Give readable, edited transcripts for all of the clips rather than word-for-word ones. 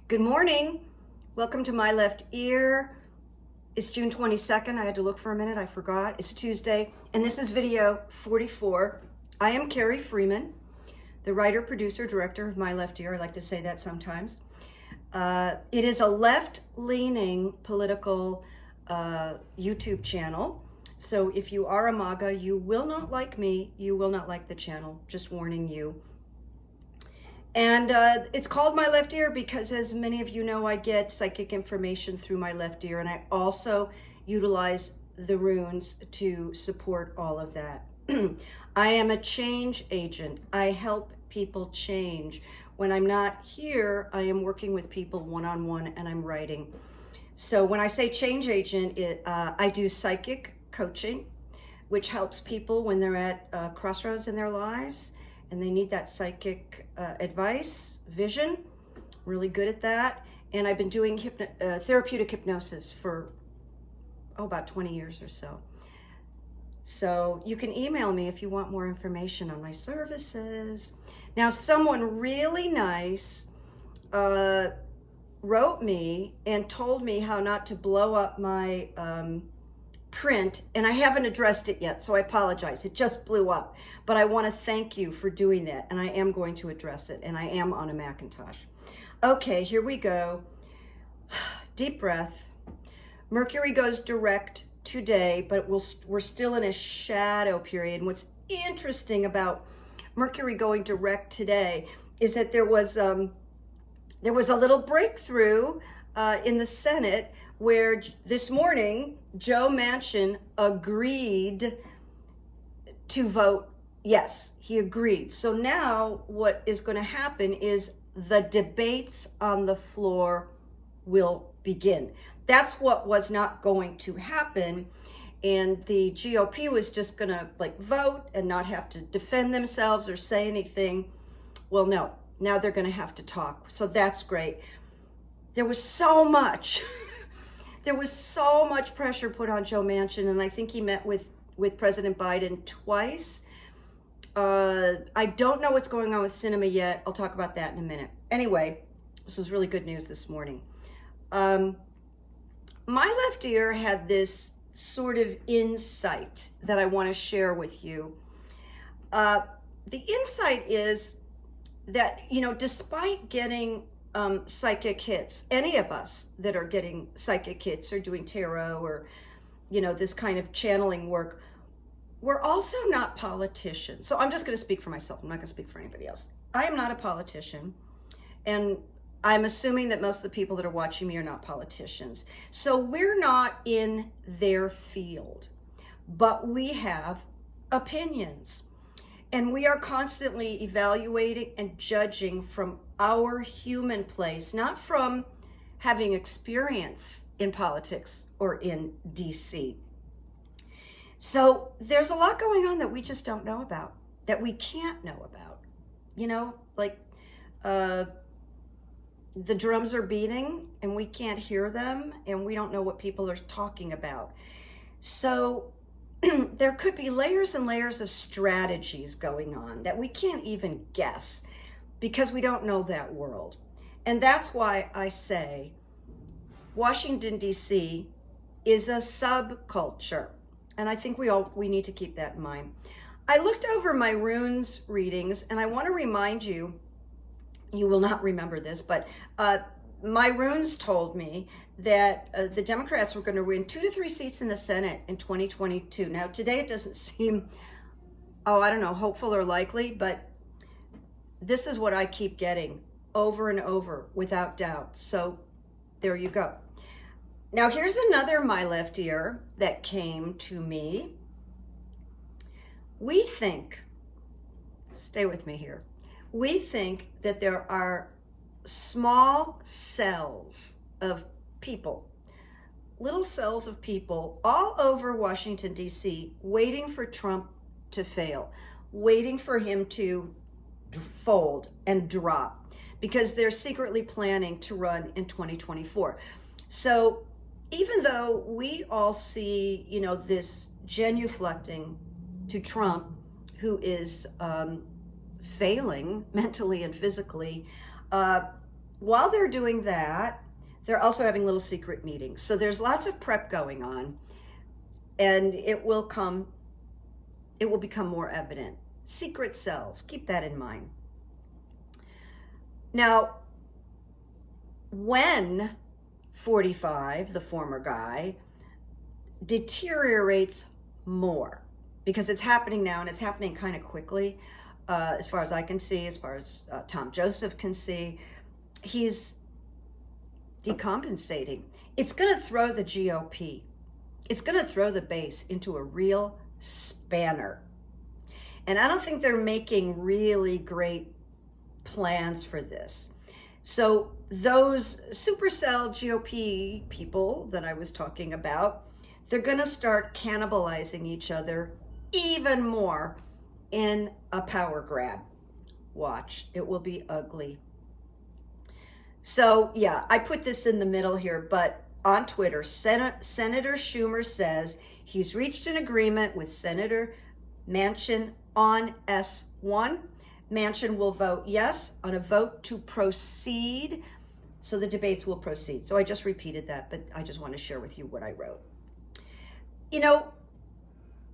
Good morning. Welcome to My Left Ear. It's June 22nd. I had to look for a minute. I forgot. It's Tuesday, and this is video 44. I am Carrie Freeman, the writer, producer, director of My Left Ear. I like to say that sometimes. It is a left-leaning political YouTube channel. So if you are a MAGA, you will not like me. You will not like the channel. Just warning you. And it's called My Left Ear because, as many of you know, I get psychic information through my left ear, and I also utilize the runes to support all of that. I am a change agent. I help people change. When I'm not here, I am working with people one-on-one, and I'm writing. So when I say change agent, I do psychic coaching, which helps people when they're at crossroads in their lives and they need that psychic advice, vision. Really good at that. And I've been doing therapeutic hypnosis for about 20 years or so. So you can email me if you want more information on my services. Now, someone really nice wrote me and told me how not to blow up my print, and I haven't addressed it yet, so I apologize. It just blew up, but I want to thank you for doing that, and I am going to address it, and I am on a Macintosh. Okay, here we go. Deep breath. Mercury goes direct today, but we're still in a shadow period. And what's interesting about Mercury going direct today is that there was a little breakthrough in the Senate where this morning Joe Manchin agreed to vote yes. He agreed. So now what is going to happen is the debates on the floor will begin. That's what was not going to happen, and the GOP was just going to vote and not have to defend themselves or say anything. Well, no. Now they're going to have to talk. So that's great. There was so much there was so much pressure put on Joe Manchin, and I think he met with President Biden twice. I don't know what's going on with cinema yet. I'll talk about that in a minute. Anyway, this is really good news this morning. My left ear had this sort of insight that I want to share with you. The insight is that, despite getting psychic hits, any of us that are getting psychic hits or doing tarot or, this kind of channeling work, we're also not politicians. So I'm just going to speak for myself. I'm not going to speak for anybody else. I am not a politician. And I'm assuming that most of the people that are watching me are not politicians. So we're not in their field, but we have opinions. And we are constantly evaluating and judging from our human place, not from having experience in politics or in DC. So there's a lot going on that we just don't know about, that we can't know about. The drums are beating and we can't hear them, and we don't know what people are talking about. So there could be layers and layers of strategies going on that we can't even guess because we don't know that world. And that's why I say Washington, D.C. is a subculture. And I think we need to keep that in mind. I looked over my runes readings, and I want to remind you, you will not remember this, but my runes told me that the Democrats were going to win 2 to 3 seats in the Senate in 2022. Now, today it doesn't seem, hopeful or likely, but this is what I keep getting over and over without doubt. So there you go. Now, here's another My Left Ear that came to me. We think, stay with me here, we think that there are small cells of people, little cells of people all over Washington, D.C., waiting for Trump to fail, waiting for him to fold and drop, because they're secretly planning to run in 2024. So even though we all see, this genuflecting to Trump, who is failing mentally and physically, while they're doing that, they're also having little secret meetings. So there's lots of prep going on, and it will become more evident. Secret cells, keep that in mind. Now, when 45, the former guy, deteriorates more, because it's happening now and it's happening kind of quickly, as far as I can see, as far as Tom Joseph can see, he's decompensating. It's going to throw the GOP, it's going to throw the base into a real spanner. And I don't think they're making really great plans for this. So those supercell GOP people that I was talking about, they're going to start cannibalizing each other even more in a power grab. Watch, it will be ugly. So yeah, I put this in the middle here, but on Twitter, Senator Schumer says he's reached an agreement with Senator Manchin on S1. Manchin will vote yes on a vote to proceed. So the debates will proceed. So I just repeated that, but I just want to share with you what I wrote. You know,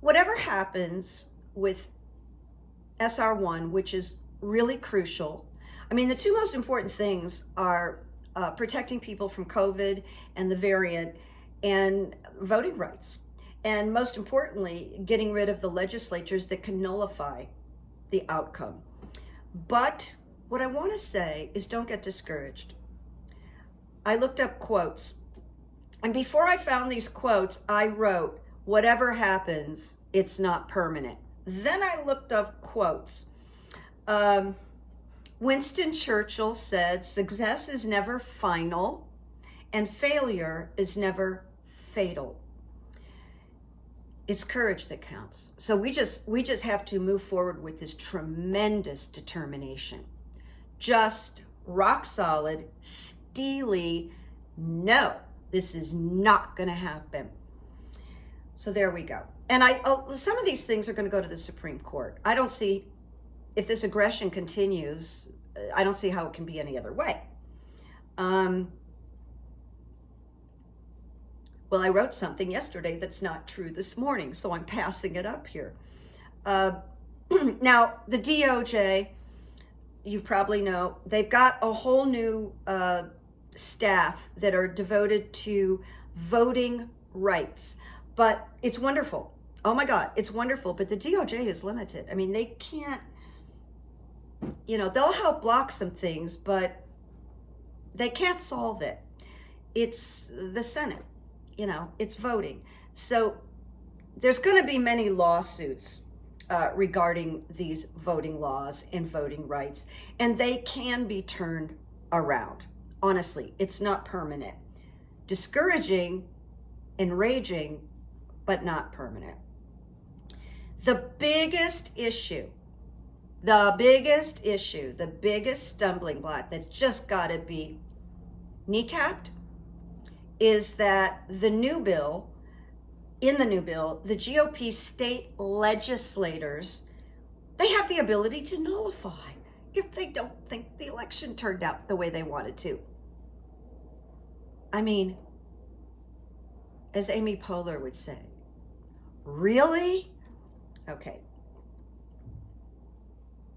whatever happens with SR1, which is really crucial. I mean, the two most important things are protecting people from COVID and the variant, and voting rights. And most importantly, getting rid of the legislatures that can nullify the outcome. But what I want to say is, don't get discouraged. I looked up quotes. And before I found these quotes, I wrote, whatever happens, it's not permanent. Then I looked up quotes. Winston Churchill said, success is never final and failure is never fatal. It's courage that counts. So we just have to move forward with this tremendous determination. Just rock solid, steely, no, this is not going to happen. So there we go. And some of these things are going to go to the Supreme Court. I don't see, if this aggression continues, I don't see how it can be any other way. Well, I wrote something yesterday that's not true this morning, so I'm passing it up here. Now, the DOJ, you probably know, they've got a whole new staff that are devoted to voting rights. But it's wonderful. Oh my God, it's wonderful. But the DOJ is limited. I mean, they can't, they'll help block some things, but they can't solve it. It's the Senate. It's voting. So there's going to be many lawsuits regarding these voting laws and voting rights, and they can be turned around. Honestly, it's not permanent. Discouraging, enraging, but not permanent. The biggest issue, the biggest stumbling block that's just got to be kneecapped is that in the new bill, the GOP state legislators, they have the ability to nullify if they don't think the election turned out the way they wanted to. I mean, as Amy Poehler would say, really? Okay.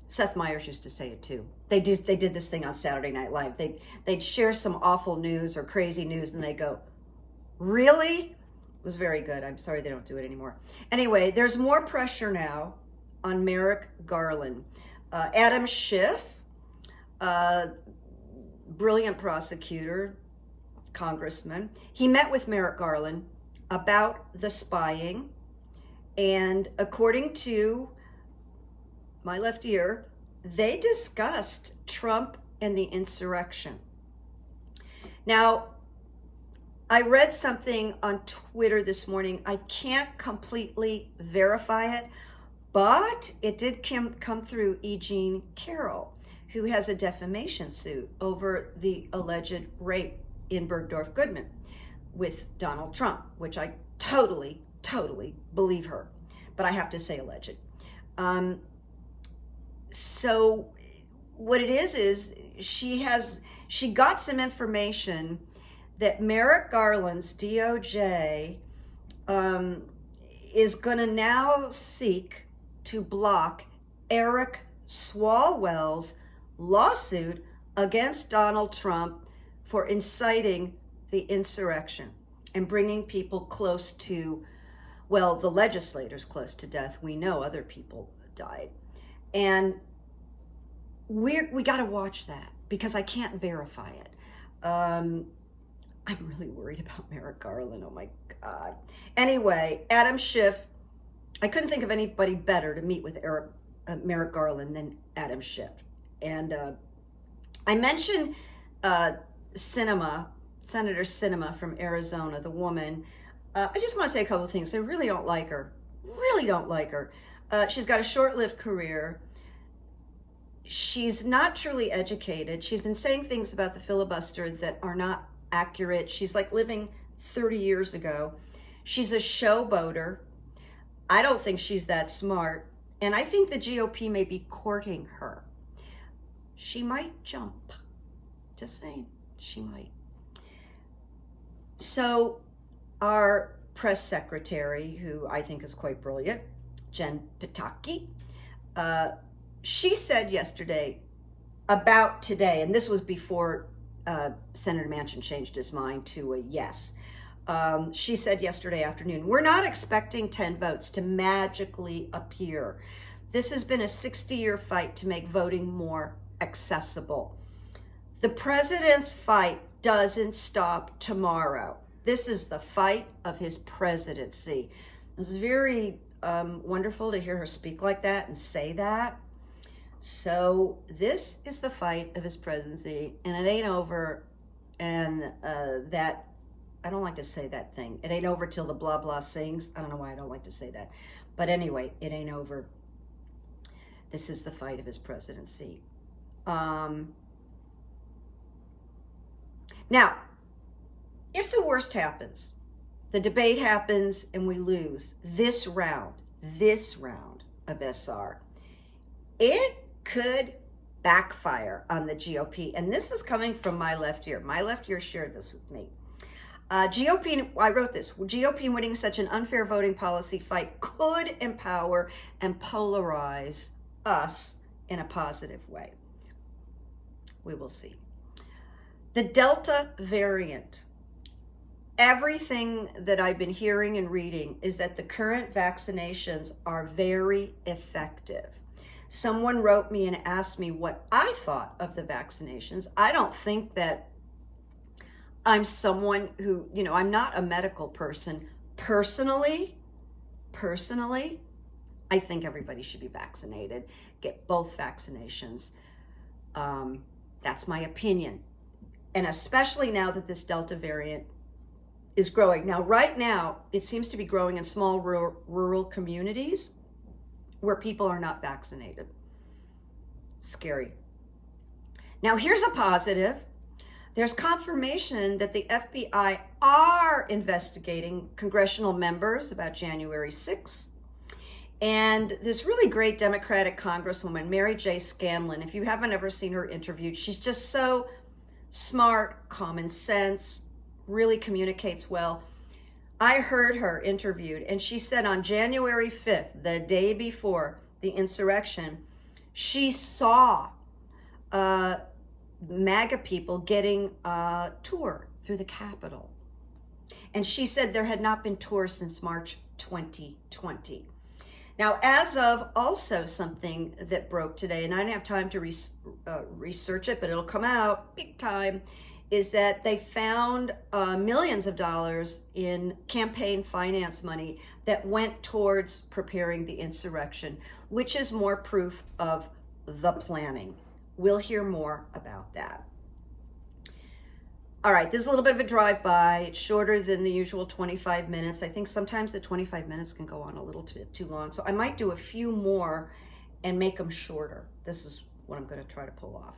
Seth Meyers used to say it too. They did this thing on Saturday Night Live. They'd share some awful news or crazy news, and they go, really? It was very good. I'm sorry they don't do it anymore. Anyway, there's more pressure now on Merrick Garland. Adam Schiff, brilliant prosecutor, congressman, he met with Merrick Garland about the spying, and according to my left ear, they discussed Trump and the insurrection. Now, I read something on Twitter this morning. I can't completely verify it, but it did come through E. Jean Carroll, who has a defamation suit over the alleged rape in Bergdorf Goodman with Donald Trump, which I totally believe her, but I have to say alleged. So what it is she got some information that Merrick Garland's DOJ is going to now seek to block Eric Swalwell's lawsuit against Donald Trump for inciting the insurrection and bringing people close to, well, the legislators close to death. We know other people died. And we got to watch that because I can't verify it. I'm really worried about Merrick Garland. Oh my God. Anyway, Adam Schiff, I couldn't think of anybody better to meet with Merrick Garland than Adam Schiff. And I mentioned Senator Sinema from Arizona, the woman. I just want to say a couple of things. I really don't like her. Really don't like her. She's got a short-lived career. She's not truly educated. She's been saying things about the filibuster that are not accurate. She's like living 30 years ago. She's a showboater. I don't think she's that smart. And I think the GOP may be courting her. She might jump. Just saying, she might. So our press secretary, who I think is quite brilliant, Jen Ptak, she said yesterday about today, and this was before Senator Manchin changed his mind to a yes. She said yesterday afternoon, we're not expecting 10 votes to magically appear. This has been a 60-year fight to make voting more accessible. The president's fight doesn't stop tomorrow. This is the fight of his presidency. It was very wonderful to hear her speak like that and say that. So this is the fight of his presidency, and it ain't over. And that, I don't like to say that thing. It ain't over till the blah blah sings. I don't know why I don't like to say that. But anyway, it ain't over. This is the fight of his presidency. Now, if the worst happens, the debate happens and we lose this round of SR, it could backfire on the GOP. And this is coming from my left ear. My left ear shared this with me. GOP, I wrote this, GOP winning such an unfair voting policy fight could empower and polarize us in a positive way. We will see. The Delta variant. Everything that I've been hearing and reading is that the current vaccinations are very effective. Someone wrote me and asked me what I thought of the vaccinations. I don't think that I'm someone who, I'm not a medical person. Personally, I think everybody should be vaccinated. Get both vaccinations. That's my opinion. And especially now that this Delta variant is growing. Now, right now, it seems to be growing in small rural communities where people are not vaccinated. Scary. Now, here's a positive. There's confirmation that the FBI are investigating congressional members about January 6th. And this really great Democratic Congresswoman, Mary J. Scanlon, if you haven't ever seen her interviewed, she's just so smart, common sense, really communicates well. I heard her interviewed, and she said on January 5th, the day before the insurrection, she saw MAGA people getting a tour through the Capitol. And she said there had not been tours since March 2020. Now, as of also something that broke today, and I didn't have time to research it, but it'll come out big time, is that they found millions of dollars in campaign finance money that went towards preparing the insurrection, which is more proof of the planning. We'll hear more about that. All right, this is a little bit of a drive-by. It's shorter than the usual 25 minutes. I think sometimes the 25 minutes can go on a little bit too long, so I might do a few more and make them shorter. This is what I'm going to try to pull off.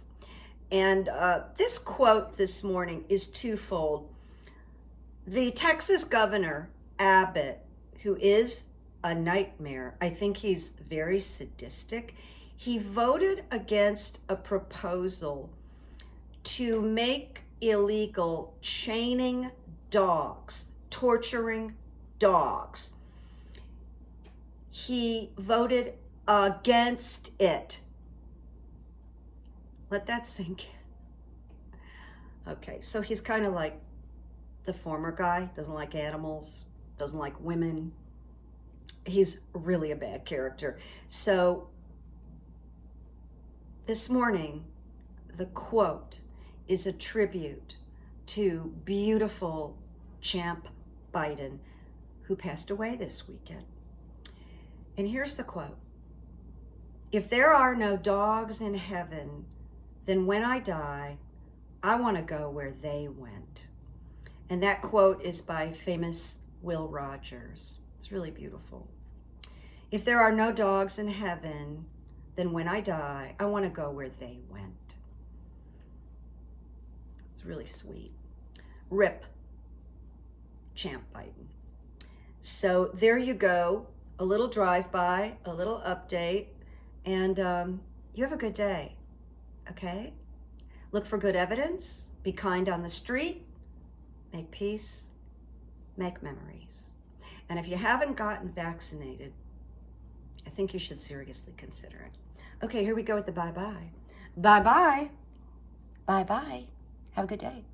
And this quote this morning is twofold. The Texas governor, Abbott, who is a nightmare, I think he's very sadistic. He voted against a proposal to make illegal chaining dogs, torturing dogs. He voted against it. Let that sink in. Okay, so he's kind of like the former guy, doesn't like animals, doesn't like women. He's really a bad character. So this morning, the quote is a tribute to beautiful Champ Biden, who passed away this weekend. And here's the quote. If there are no dogs in heaven, then when I die, I want to go where they went. And that quote is by famous Will Rogers. It's really beautiful. If there are no dogs in heaven, then when I die, I want to go where they went. It's really sweet. RIP, Champ Biden. So there you go. A little drive-by, a little update, and you have a good day, okay? Look for good evidence, be kind on the street, make peace, make memories. And if you haven't gotten vaccinated, I think you should seriously consider it. Okay, here we go with the bye-bye. Bye-bye. Bye-bye. Have a good day.